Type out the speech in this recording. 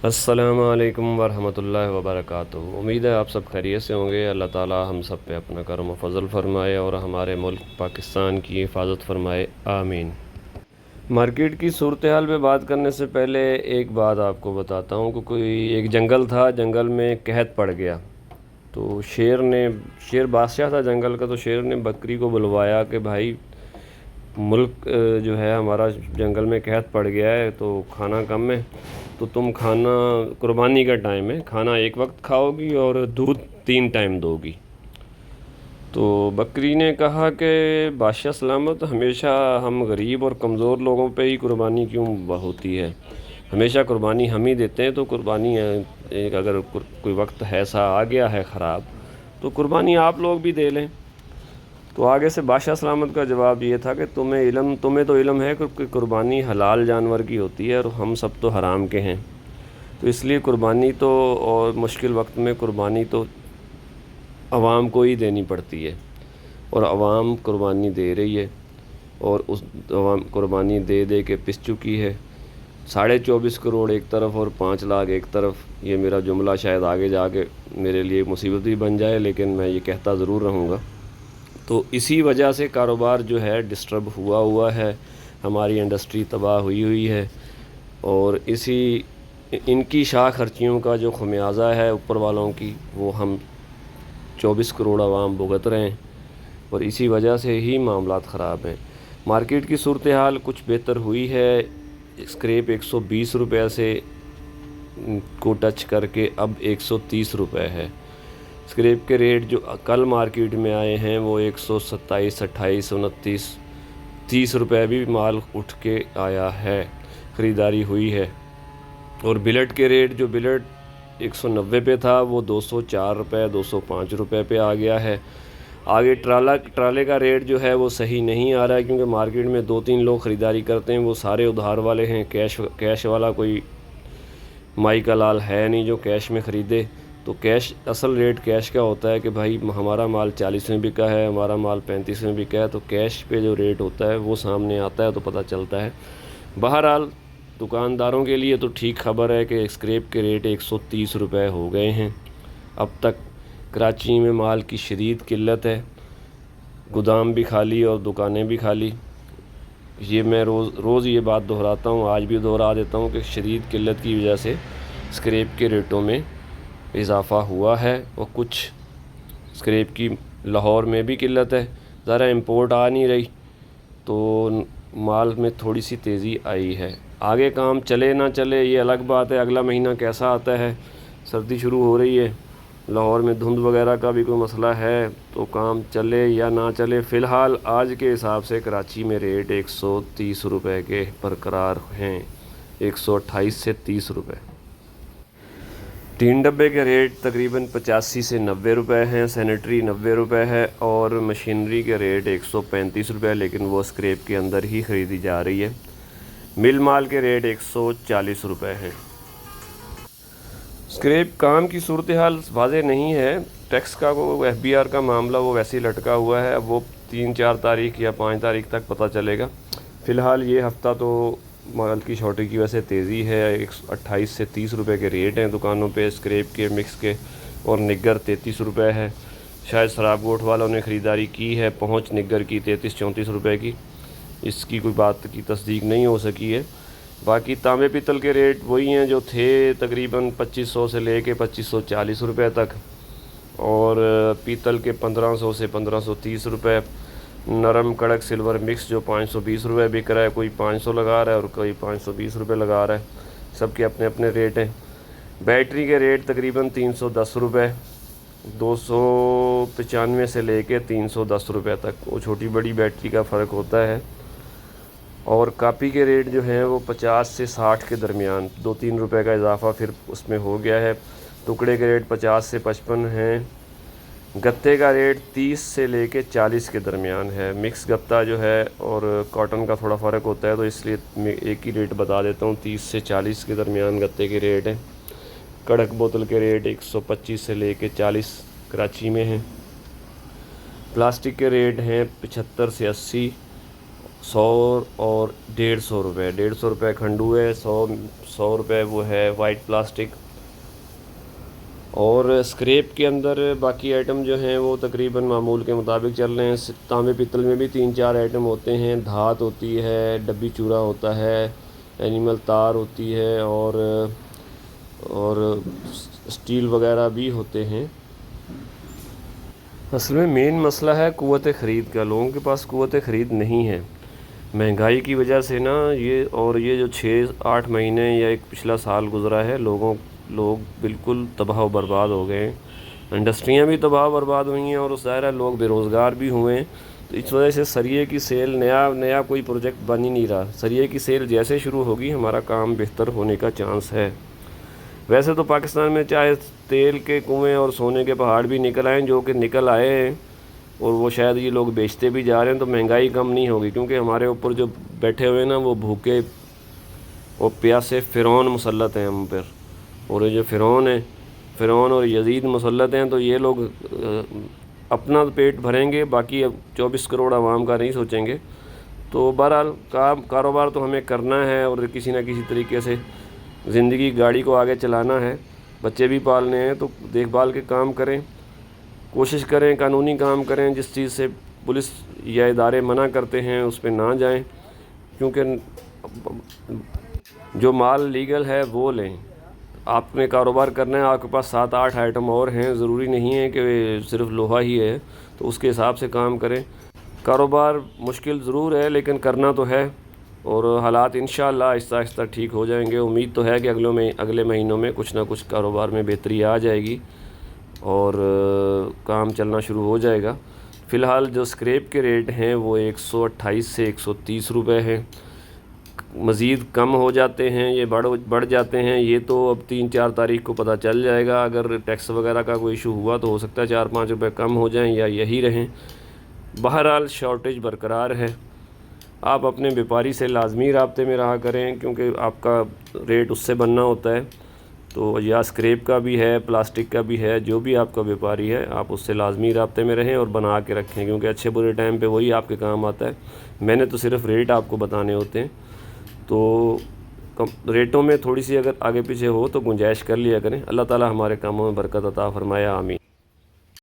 السلام علیکم ورحمۃ اللہ وبرکاتہ۔ امید ہے آپ سب خیریت سے ہوں گے۔ اللہ تعالی ہم سب پہ اپنا کرم و فضل فرمائے اور ہمارے ملک پاکستان کی حفاظت فرمائے، آمین۔ مارکیٹ کی صورتحال پہ بات کرنے سے پہلے ایک بات آپ کو بتاتا ہوں کہ کوئی ایک جنگل تھا، جنگل میں قحط پڑ گیا تو شیر بادشاہ تھا جنگل کا، تو شیر نے بکری کو بلوایا کہ بھائی ملک جو ہے ہمارا جنگل میں قحط پڑ گیا ہے تو کھانا کم ہے، تو تم کھانا قربانی کا ٹائم ہے، کھانا ایک وقت کھاؤ گی اور دودھ 3 ٹائم دو گی۔ تو بکری نے کہا کہ بادشاہ سلامت، ہمیشہ ہم غریب اور کمزور لوگوں پہ ہی قربانی کیوں ہوتی ہے؟ ہمیشہ قربانی ہم ہی دیتے ہیں، تو قربانی اگر کوئی وقت ایسا آ گیا ہے خراب تو قربانی آپ لوگ بھی دے لیں۔ تو آگے سے بادشاہ سلامت کا جواب یہ تھا کہ تمہیں تو علم ہے کہ قربانی حلال جانور کی ہوتی ہے اور ہم سب تو حرام کے ہیں، تو اس لیے قربانی تو اور مشکل وقت میں قربانی تو عوام کو ہی دینی پڑتی ہے، اور عوام قربانی دے رہی ہے اور اس عوام قربانی دے دے کے پس چکی ہے۔ 24.5 کروڑ ایک طرف اور 5 لاکھ ایک طرف، یہ میرا جملہ شاید آگے جا کے میرے لیے مصیبت بھی بن جائے، لیکن میں یہ کہتا ضرور رہوں گا۔ تو اسی وجہ سے کاروبار جو ہے ڈسٹرب ہوا ہے، ہماری انڈسٹری تباہ ہوئی ہے، اور ان کی شاخ خرچیوں کا جو خمیازہ ہے اوپر والوں کی، وہ ہم 24 کروڑ عوام بھگت رہے ہیں، اور اسی وجہ سے ہی معاملات خراب ہیں۔ مارکیٹ کی صورتحال کچھ بہتر ہوئی ہے، اسکریپ 120 روپے سے کو ٹچ کر کے اب 130 روپے ہے۔ اسکریپ کے ریٹ جو کل مارکیٹ میں آئے ہیں وہ 127، 28، 29، 30 روپے بھی مال اٹھ کے آیا ہے، خریداری ہوئی ہے۔ اور بلٹ کے ریٹ، جو بلٹ 190 پہ تھا وہ 204 روپے، 205 روپے پہ آ گیا ہے۔ آگے ٹرالے کا ریٹ جو ہے وہ صحیح نہیں آ رہا ہے، کیونکہ مارکیٹ میں 2-3 لوگ خریداری کرتے ہیں، وہ سارے ادھار والے ہیں، کیش والا کوئی مائی کا لال ہے نہیں جو کیش میں خریدے۔ تو اصل ریٹ کیش کا ہوتا ہے کہ بھائی ہمارا مال 40 میں بکا ہے، ہمارا مال 35 میں بکا ہے، تو کیش پہ جو ریٹ ہوتا ہے وہ سامنے آتا ہے تو پتہ چلتا ہے۔ بہرحال دکانداروں کے لیے تو ٹھیک خبر ہے کہ اسکریپ کے ریٹ 130 روپے ہو گئے ہیں۔ اب تک کراچی میں مال کی شدید قلت ہے، گودام بھی خالی اور دکانیں بھی خالی۔ یہ میں روز یہ بات دہراتا ہوں، آج بھی دہرا دیتا ہوں کہ شدید قلت کی وجہ سے اسکریپ کے ریٹوں میں اضافہ ہوا ہے، اور کچھ اسکریپ کی لاہور میں بھی قلت ہے، ذرا امپورٹ آ نہیں رہی، تو مال میں تھوڑی سی تیزی آئی ہے۔ آگے کام چلے نہ چلے یہ الگ بات ہے، اگلا مہینہ کیسا آتا ہے، سردی شروع ہو رہی ہے، لاہور میں دھند وغیرہ کا بھی کوئی مسئلہ ہے، تو کام چلے یا نہ چلے۔ فی الحال آج کے حساب سے کراچی میں ریٹ 130 روپے کے برقرار ہیں، 128 سے 30 روپے۔ 3 ڈبے کے ریٹ تقریباً 85 سے 90 روپے ہیں، سینیٹری 90 روپے ہے، اور مشینری کے ریٹ 135 روپے، لیکن وہ اسکریپ کے اندر ہی خریدی جا رہی ہے۔ مل مال کے ریٹ 140 روپے ہیں۔ اسکریپ کام کی صورتحال واضح نہیں ہے، ٹیکس کا ایف بی آر کا معاملہ وہ ویسے ہی لٹکا ہوا ہے، اب وہ 3-4 تاریخ یا 5 تاریخ تک پتہ چلے گا۔ فی الحال یہ ہفتہ تو مال کی شارٹیج کی وجہ سے تیزی ہے، 28 سے 30 روپے کے ریٹ ہیں دکانوں پہ اسکریپ کے، مکس کے، اور نگر 33 روپے ہے۔ شاید سراب گوٹھ والوں نے خریداری کی ہے، پہنچ نگر کی 33-34 روپے کی، اس کی کوئی بات کی تصدیق نہیں ہو سکی ہے۔ باقی تانبے پیتل کے ریٹ وہی ہیں جو تھے، تقریباً 2500 سے لے کے 2540 روپے تک، اور پیتل کے 1500 سے 1530 روپے۔ نرم کڑک سلور مکس جو 520 روپے بک رہا ہے، کوئی 500 لگا رہا ہے اور کوئی 520 روپے لگا رہا ہے، سب کے اپنے اپنے ریٹ ہیں۔ بیٹری کے ریٹ تقریباً 310 روپے، 295 سے لے کے 310 روپے تک، وہ چھوٹی بڑی بیٹری کا فرق ہوتا ہے۔ اور کاپی کے ریٹ جو ہیں وہ 50 سے 60 کے درمیان، 2-3 روپے کا اضافہ پھر اس میں ہو گیا ہے۔ ٹکڑے کے ریٹ 50 سے 55 ہیں۔ گتے کا ریٹ 30 سے لے کے 40 کے درمیان ہے۔ مکس گتا جو ہے اور کاٹن کا تھوڑا فرق ہوتا ہے، تو اس لیے میں ایک ہی ریٹ بتا دیتا ہوں، 30 سے 40 کے درمیان گتے کے ریٹ ہیں۔ کڑک بوتل کے ریٹ 125 سے لے کے 40 کراچی میں ہیں۔ پلاسٹک کے ریٹ ہیں 75 سے 80، 100 اور 150 روپے، 150 روپے کھنڈو ہے، 100 روپے وہ ہے وائٹ پلاسٹک۔ اور اسکریپ کے اندر باقی آئٹم جو ہیں وہ تقریباً معمول کے مطابق چل رہے ہیں۔ تانبے پیتل میں بھی 3-4 آئٹم ہوتے ہیں، دھات ہوتی ہے، ڈبی چورا ہوتا ہے، اینیمل تار ہوتی ہے، اور اسٹیل وغیرہ بھی ہوتے ہیں۔ اصل میں مین مسئلہ ہے قوت خرید کا، لوگوں کے پاس قوت خرید نہیں ہے مہنگائی کی وجہ سے نا۔ یہ جو 6-8 مہینے یا ایک پچھلا سال گزرا ہے، لوگ بالکل تباہ و برباد ہو گئے ہیں، انڈسٹریاں بھی تباہ و برباد ہوئی ہیں، اور ظاہر ہے لوگ بے روزگار بھی ہوئے ہیں۔ تو اس وجہ سے سریے کی سیل نیا کوئی پروجیکٹ بن ہی نہیں رہا۔ سریے کی سیل جیسے شروع ہوگی ہمارا کام بہتر ہونے کا چانس ہے۔ ویسے تو پاکستان میں چاہے تیل کے کنویں اور سونے کے پہاڑ بھی نکل آئیں، جو کہ نکل آئے ہیں، اور وہ شاید یہ لوگ بیچتے بھی جا رہے ہیں، تو مہنگائی کم نہیں ہوگی، کیونکہ ہمارے اوپر جو بیٹھے ہوئے ہیں نا وہ بھوکے اور پیاسے فرعون مسلط ہیں ہم پر۔ اور یہ جو فرعون اور یزید مسلط ہیں، تو یہ لوگ اپنا پیٹ بھریں گے، باقی اب 24 کروڑ عوام کا نہیں سوچیں گے۔ تو بہرحال کاروبار تو ہمیں کرنا ہے، اور کسی نہ کسی طریقے سے زندگی گاڑی کو آگے چلانا ہے، بچے بھی پالنے ہیں، تو دیکھ بھال کے کام کریں، کوشش کریں، قانونی کام کریں، جس چیز سے پولیس یا ادارے منع کرتے ہیں اس پہ نہ جائیں، کیونکہ جو مال لیگل ہے وہ لیں۔ آپ نے کاروبار کرنا ہے، آپ کے پاس 7-8 آئٹم اور ہیں، ضروری نہیں ہے کہ صرف لوہا ہی ہے، تو اس کے حساب سے کام کریں۔ کاروبار مشکل ضرور ہے لیکن کرنا تو ہے، اور حالات انشاءاللہ آہستہ آہستہ ٹھیک ہو جائیں گے۔ امید تو ہے کہ اگلے مہینوں میں کچھ نہ کچھ کاروبار میں بہتری آ جائے گی اور کام چلنا شروع ہو جائے گا۔ فی الحال جو اسکریپ کے ریٹ ہیں وہ 128 سے 130 روپے ہیں، مزید کم ہو جاتے ہیں، یہ بڑھ جاتے ہیں، یہ تو اب 3-4 تاریخ کو پتہ چل جائے گا۔ اگر ٹیکس وغیرہ کا کوئی ایشو ہوا تو ہو سکتا ہے 4-5 روپے کم ہو جائیں یا یہی رہیں۔ بہرحال شارٹیج برقرار ہے۔ آپ اپنے بیپاری سے لازمی رابطے میں رہا کریں، کیونکہ آپ کا ریٹ اس سے بننا ہوتا ہے، تو یا اسکریپ کا بھی ہے، پلاسٹک کا بھی ہے، جو بھی آپ کا بیپاری ہے آپ اس سے لازمی رابطے میں رہیں اور بنا کے رکھیں، کیونکہ اچھے برے ٹائم پہ وہی آپ کے کام آتا ہے۔ میں نے تو صرف ریٹ آپ کو بتانے ہوتے ہیں، تو ریٹوں میں تھوڑی سی اگر آگے پیچھے ہو تو گنجائش کر لیا کریں۔ اللہ تعالی ہمارے کاموں میں برکت عطا فرمائے، آمین۔